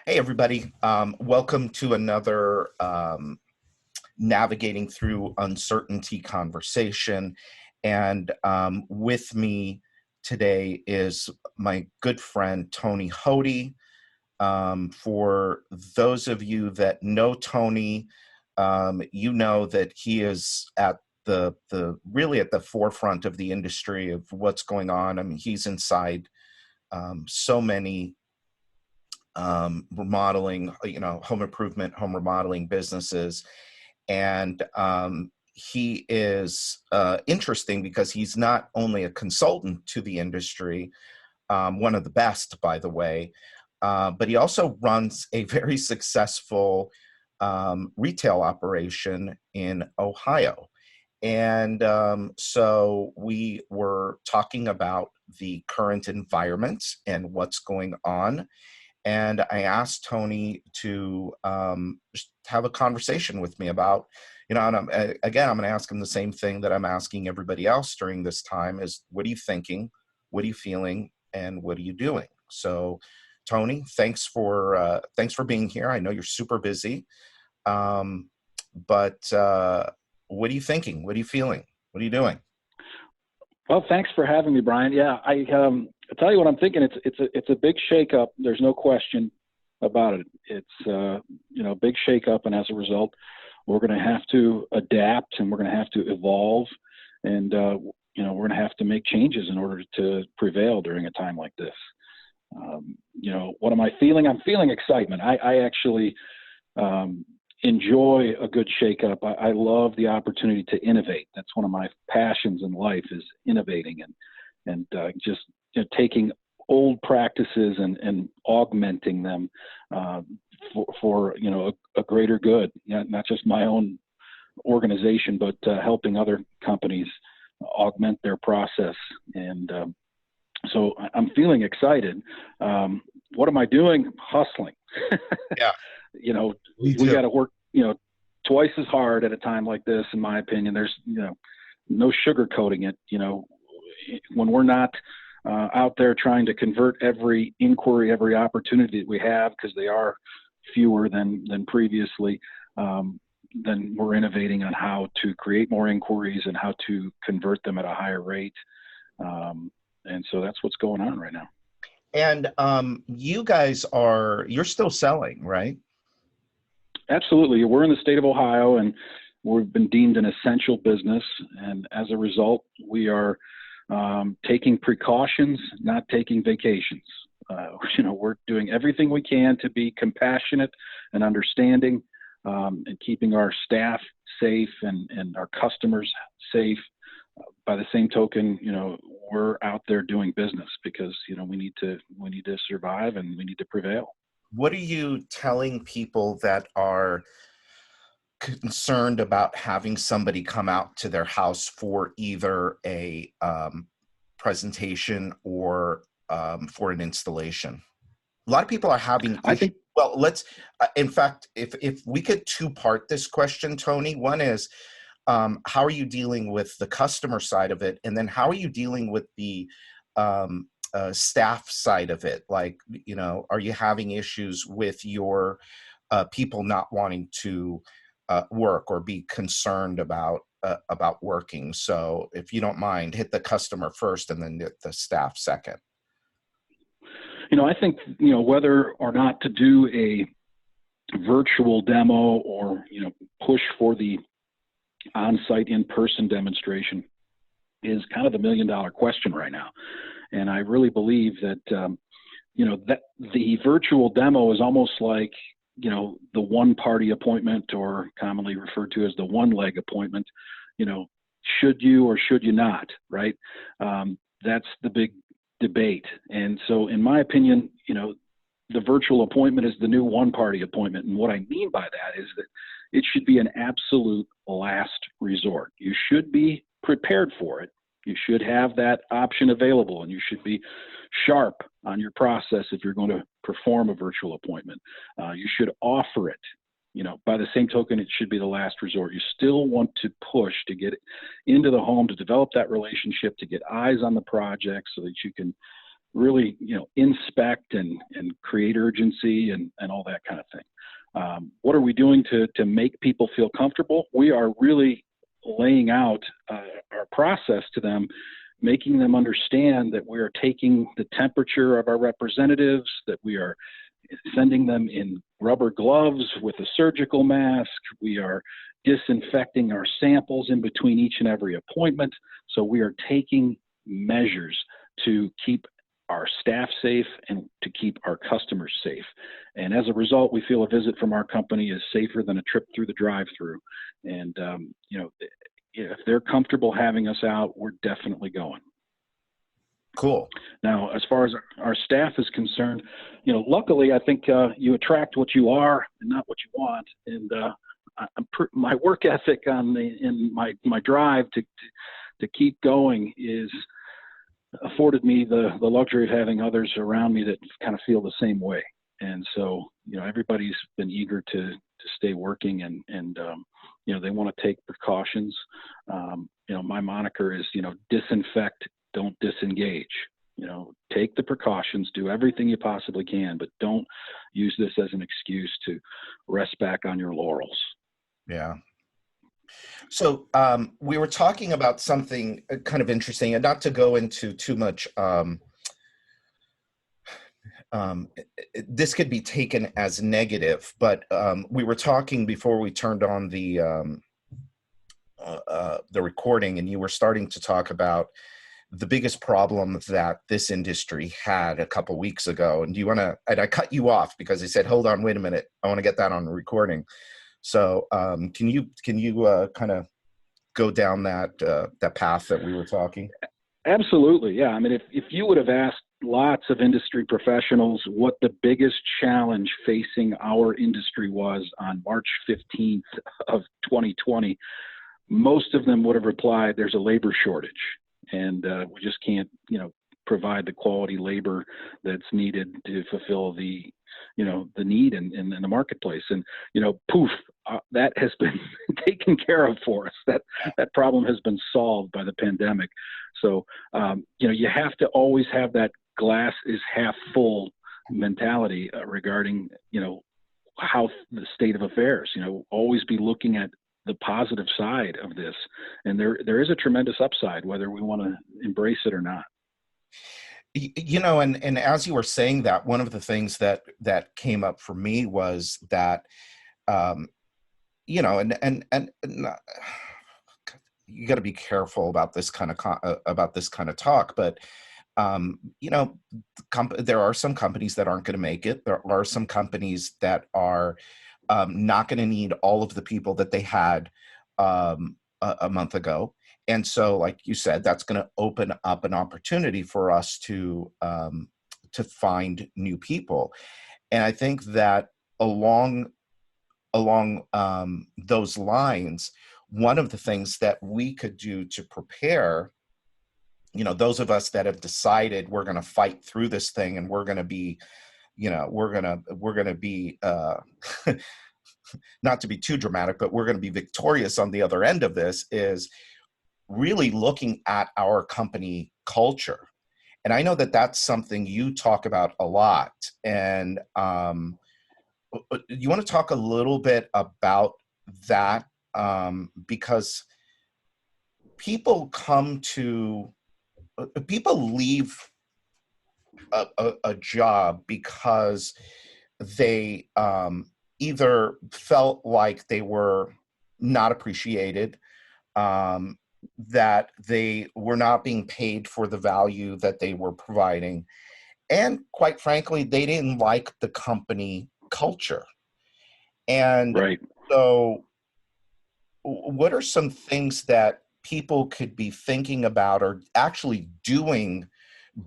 Hey, everybody. Welcome to another Navigating Through Uncertainty conversation. And with me today is my good friend, Tony Hoty. For those of you that know Tony, you know that he is at really at the forefront of the industry of what's going on. I mean, he's inside so many remodeling, home improvement, home remodeling businesses. And he is interesting because he's not only a consultant to the industry, one of the best, by the way, but he also runs a very successful retail operation in Ohio. And so we were talking about the current environment and what's going on. And I asked Tony to just have a conversation with me about, and again, I'm going to ask him the same thing that I'm asking everybody else during this time is, what are you thinking? What are you feeling? And what are you doing? So, Tony, thanks for being here. I know you're super busy, but what are you thinking? What are you feeling? What are you doing? Well, thanks for having me, Brian. Yeah, I'll tell you what I'm thinking. It's a big shakeup. There's no question about it. It's a big shakeup, and as a result, we're going to have to adapt, and we're going to have to evolve, and we're going to have to make changes in order to prevail during a time like this. What am I feeling? I'm feeling excitement. I actually enjoy a good shakeup. I love the opportunity to innovate. That's one of my passions in life, is innovating and just taking old practices and augmenting them for a greater good. Not just my own organization, but helping other companies augment their process. And so I'm feeling excited. What am I doing? Hustling. Yeah. We got to work, twice as hard at a time like this, in my opinion. There's, no sugarcoating it. When we're not out there trying to convert every inquiry, every opportunity that we have, because they are fewer than previously, then we're innovating on how to create more inquiries and how to convert them at a higher rate. And so that's what's going on right now. And you guys you're still selling, right? Absolutely. We're in the state of Ohio, and we've been deemed an essential business. And as a result, we are taking precautions, not taking vacations. We're doing everything we can to be compassionate and understanding, and keeping our staff safe and our customers safe. By the same token, we're out there doing business because, we need to survive and we need to prevail. What are you telling people that are concerned about having somebody come out to their house for either a presentation or for an installation? A lot of people are having issues. Well, let's, in fact, if we could two-part this question, Tony. One is, how are you dealing with the customer side of it? And then how are you dealing with the staff side of it? Like, are you having issues with your people not wanting to work or be concerned about working? So if you don't mind, hit the customer first and then the staff second. I think, whether or not to do a virtual demo or, push for the on-site in-person demonstration is kind of the million-dollar question right now. And I really believe that, that the virtual demo is almost like, the one-party appointment, or commonly referred to as the one-leg appointment. Should you or should you not, right? That's the big debate. And so in my opinion, the virtual appointment is the new one-party appointment. And what I mean by that is that it should be an absolute last resort. You should be prepared for it. You should have that option available, and you should be sharp on your process if you're going to perform a virtual appointment. You should offer it. By the same token, it should be the last resort. You still want to push to get into the home, to develop that relationship, to get eyes on the project so that you can, really, inspect and create urgency and all that kind of thing. What are we doing to make people feel comfortable? We are really laying out our process to them, making them understand that we are taking the temperature of our representatives, that we are sending them in rubber gloves with a surgical mask. We are disinfecting our samples in between each and every appointment. So we are taking measures to keep our staff safe and to keep our customers safe. And as a result, we feel a visit from our company is safer than a trip through the drive-through. And, if they're comfortable having us out, we're definitely going. Cool. Now, as far as our staff is concerned, luckily, I think you attract what you are and not what you want. And my work ethic in my drive to keep going is afforded me the luxury of having others around me that kind of feel the same way. And so, everybody's been eager to stay working and they want to take precautions. My moniker is, disinfect, don't disengage. Take the precautions, do everything you possibly can, but don't use this as an excuse to rest back on your laurels. Yeah. So we were talking about something kind of interesting, and not to go into too much. This could be taken as negative, but we were talking before we turned on the recording, and you were starting to talk about the biggest problem that this industry had a couple weeks ago. And and I cut you off because I said, hold on, wait a minute. I want to get that on recording. So can you kind of go down that path that we were talking? Absolutely. Yeah. I mean, if you would have asked lots of industry professionals what the biggest challenge facing our industry was on March 15th of 2020, most of them would have replied, there's a labor shortage. And we just can't, provide the quality labor that's needed to fulfill the need in the marketplace. And, poof, that has been taken care of for us. That problem has been solved by the pandemic. So, you have to always have that glass is half full mentality regarding, how the state of affairs, always be looking at the positive side of this. And there is a tremendous upside, whether we want to embrace it or not. And as you were saying that, one of the things that came up for me was that, and you got to be careful about this kind of talk, but there are some companies that aren't going to make it. There are some companies that are not going to need all of the people that they had a month ago. And so, like you said, that's going to open up an opportunity for us to find new people. And I think that along those lines, one of the things that we could do to prepare, those of us that have decided we're going to fight through this thing and we're going to be, we're going to be, not to be too dramatic, but we're going to be victorious on the other end of this, is really looking at our company culture. And I know that that's something you talk about a lot. And you want to talk a little bit about that? Because people leave a job because they either felt like they were not appreciated, that they were not being paid for the value that they were providing, and quite frankly, they didn't like the company culture. And right. So what are some things that people could be thinking about or actually doing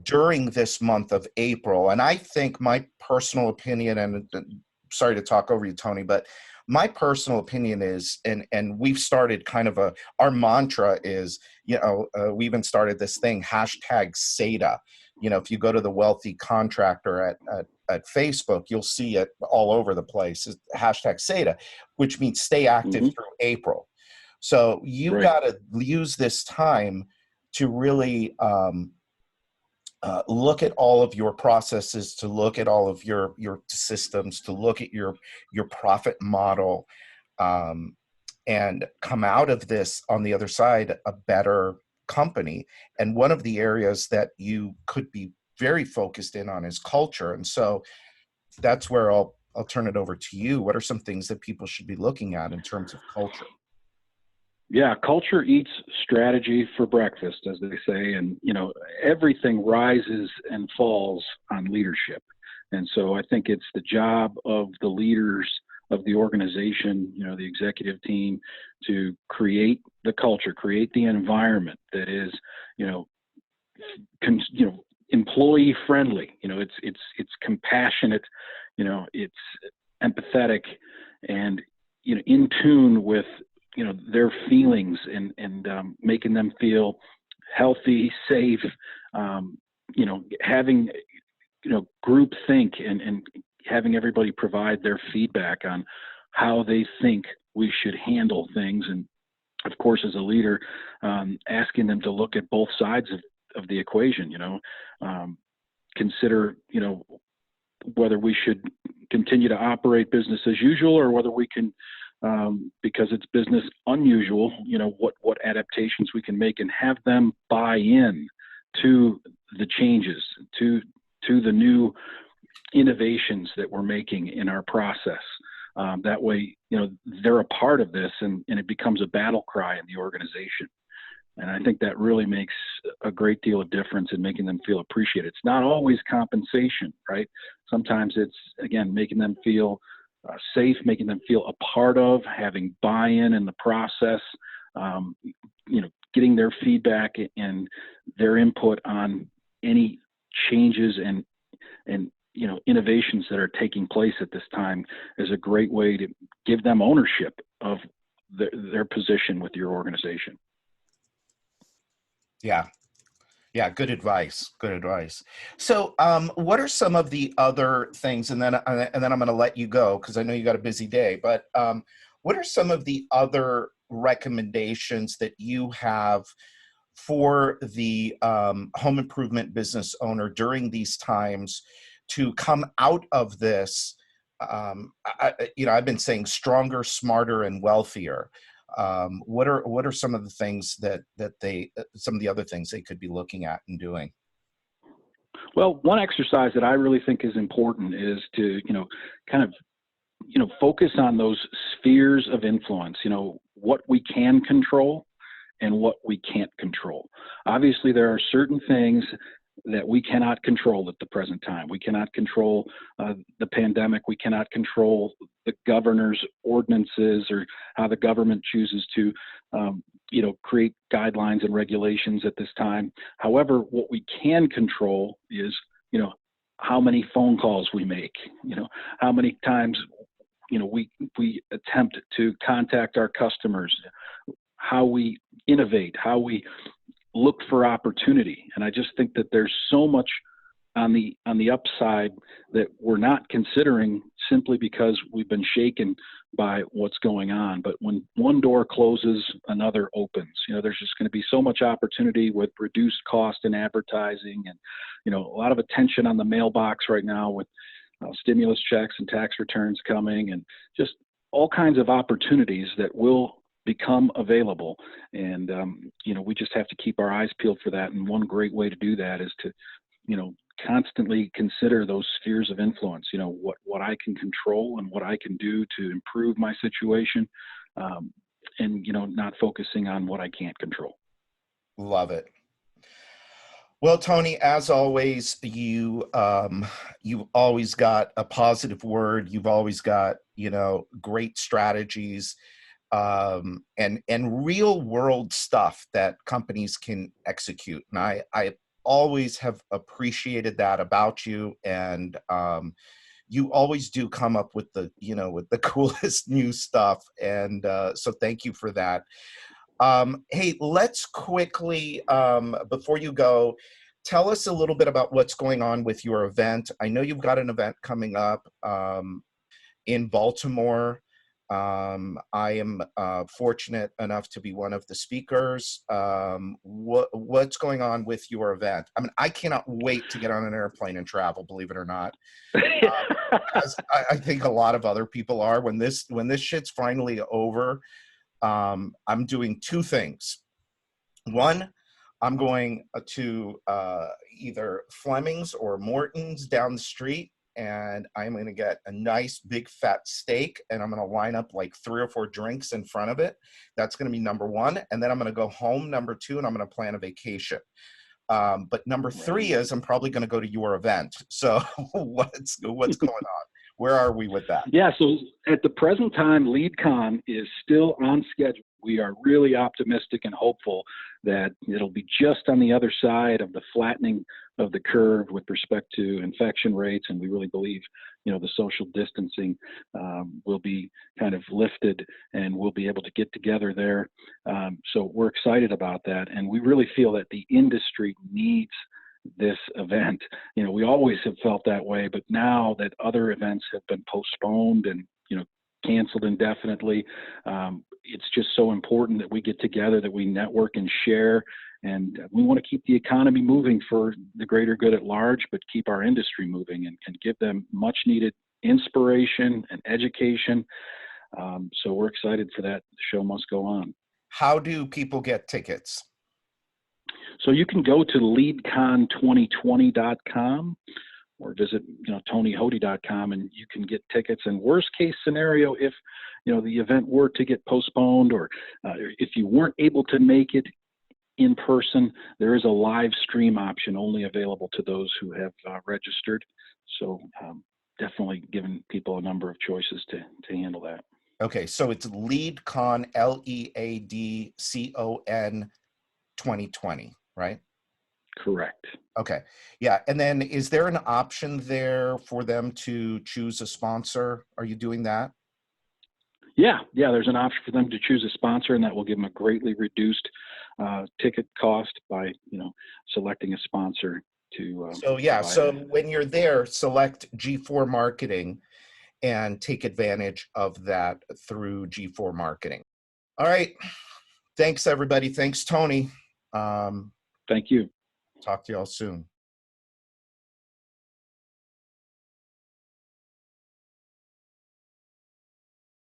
during this month of April? And I think my personal opinion, and sorry to talk over you, Tony, but my personal opinion is, and we've started kind of our mantra is, we even started this thing, #SATA. If you go to the Wealthy Contractor at Facebook, you'll see it all over the place. It's #SATA, which means stay active through April. So you got to use this time to really look at all of your processes, to look at all of your systems, to look at your profit model, um, and come out of this on the other side a better company. And one of the areas that you could be very focused in on is culture. And so that's where I'll turn it over to you. What are some things that people should be looking at in terms of culture? Yeah, culture eats strategy for breakfast, as they say, and everything rises and falls on leadership. And so I think it's the job of the leaders of the organization, the executive team, to create the culture, create the environment that is, employee friendly. It's compassionate, it's empathetic, and in tune with their feelings, and making them feel healthy, safe, having group think, and having everybody provide their feedback on how they think we should handle things. And of course, as a leader, asking them to look at both sides of the equation, consider whether we should continue to operate business as usual, or whether we can, because it's business unusual, what adaptations we can make, and have them buy in to the changes, to the new innovations that we're making in our process. That way, they're a part of this, and it becomes a battle cry in the organization. And I think that really makes a great deal of difference in making them feel appreciated. It's not always compensation, right? Sometimes it's, again, making them feel safe, making them feel a part of, having buy-in in the process, getting their feedback and their input on any changes and innovations that are taking place at this time is a great way to give them ownership of their position with your organization. Yeah. Yeah. Good advice. Good advice. So, what are some of the other things, and then I'm going to let you go because I know you got a busy day, but, what are some of the other recommendations that you have for the home improvement business owner during these times to come out of this? I've been saying stronger, smarter, and wealthier. What are some of the things that some of the other things they could be looking at and doing? Well, one exercise that I really think is important is to, kind of, focus on those spheres of influence, what we can control and what we can't control. Obviously, there are certain things that we cannot control at the present time. We cannot control the pandemic. We cannot control the governor's ordinances or how the government chooses to, create guidelines and regulations at this time. However, what we can control is, how many phone calls we make, how many times, we attempt to contact our customers, how we innovate, how we look for opportunity. And I just think that there's so much on the upside that we're not considering, simply because we've been shaken by what's going on. But when one door closes, another opens. There's just going to be so much opportunity with reduced cost in advertising, and a lot of attention on the mailbox right now with stimulus checks and tax returns coming, and just all kinds of opportunities that will become available. And, we just have to keep our eyes peeled for that. And one great way to do that is to, constantly consider those spheres of influence, what I can control and what I can do to improve my situation, and, not focusing on what I can't control. Love it. Well, Tony, as always, you've always got a positive word. You've always got, great strategies, and real world stuff that companies can execute. And I always have appreciated that about you. And you always do come up with the coolest new stuff. And so thank you for that. Hey, let's quickly, before you go, tell us a little bit about what's going on with your event. I know you've got an event coming up in Baltimore. I am fortunate enough to be one of the speakers. What's going on with your event? I mean, I cannot wait to get on an airplane and travel, believe it or not. As I think a lot of other people are. When this shit's finally over, I'm doing two things. One, I'm going to either Fleming's or Morton's down the street, and I'm going to get a nice big fat steak, and I'm going to line up like 3 or 4 drinks in front of it. That's going to be number one. And then I'm going to go home, number two, and I'm going to plan a vacation. But number three is I'm probably going to go to your event. So what's going on? Where are we with that? Yeah, so at the present time, LeadCon is still on schedule. We are really optimistic and hopeful that it'll be just on the other side of the flattening of the curve with respect to infection rates, and we really believe, the social distancing will be kind of lifted, and we'll be able to get together there. So we're excited about that, and we really feel that the industry needs this event. We always have felt that way, but now that other events have been postponed and canceled indefinitely, it's just so important that we get together, that we network and share, and we want to keep the economy moving for the greater good at large, but keep our industry moving and give them much needed inspiration and education. So we're excited for that. The show must go on. How do people get tickets? So you can go to leadcon2020.com or visit, tonyhoty.com, and you can get tickets. And worst case scenario, if, the event were to get postponed, or if you weren't able to make it in person, there is a live stream option only available to those who have registered. So definitely giving people a number of choices to handle that. Okay. So it's LeadCon, LEADCON 2020, right? Correct. Okay. Yeah. And then is there an option there for them to choose a sponsor? Are you doing that? Yeah. There's an option for them to choose a sponsor, and that will give them a greatly reduced ticket cost by, selecting a sponsor to. So when you're there, select G4 Marketing and take advantage of that through G4 Marketing. All right. Thanks, everybody. Thanks, Tony. Thank you. Talk to y'all soon.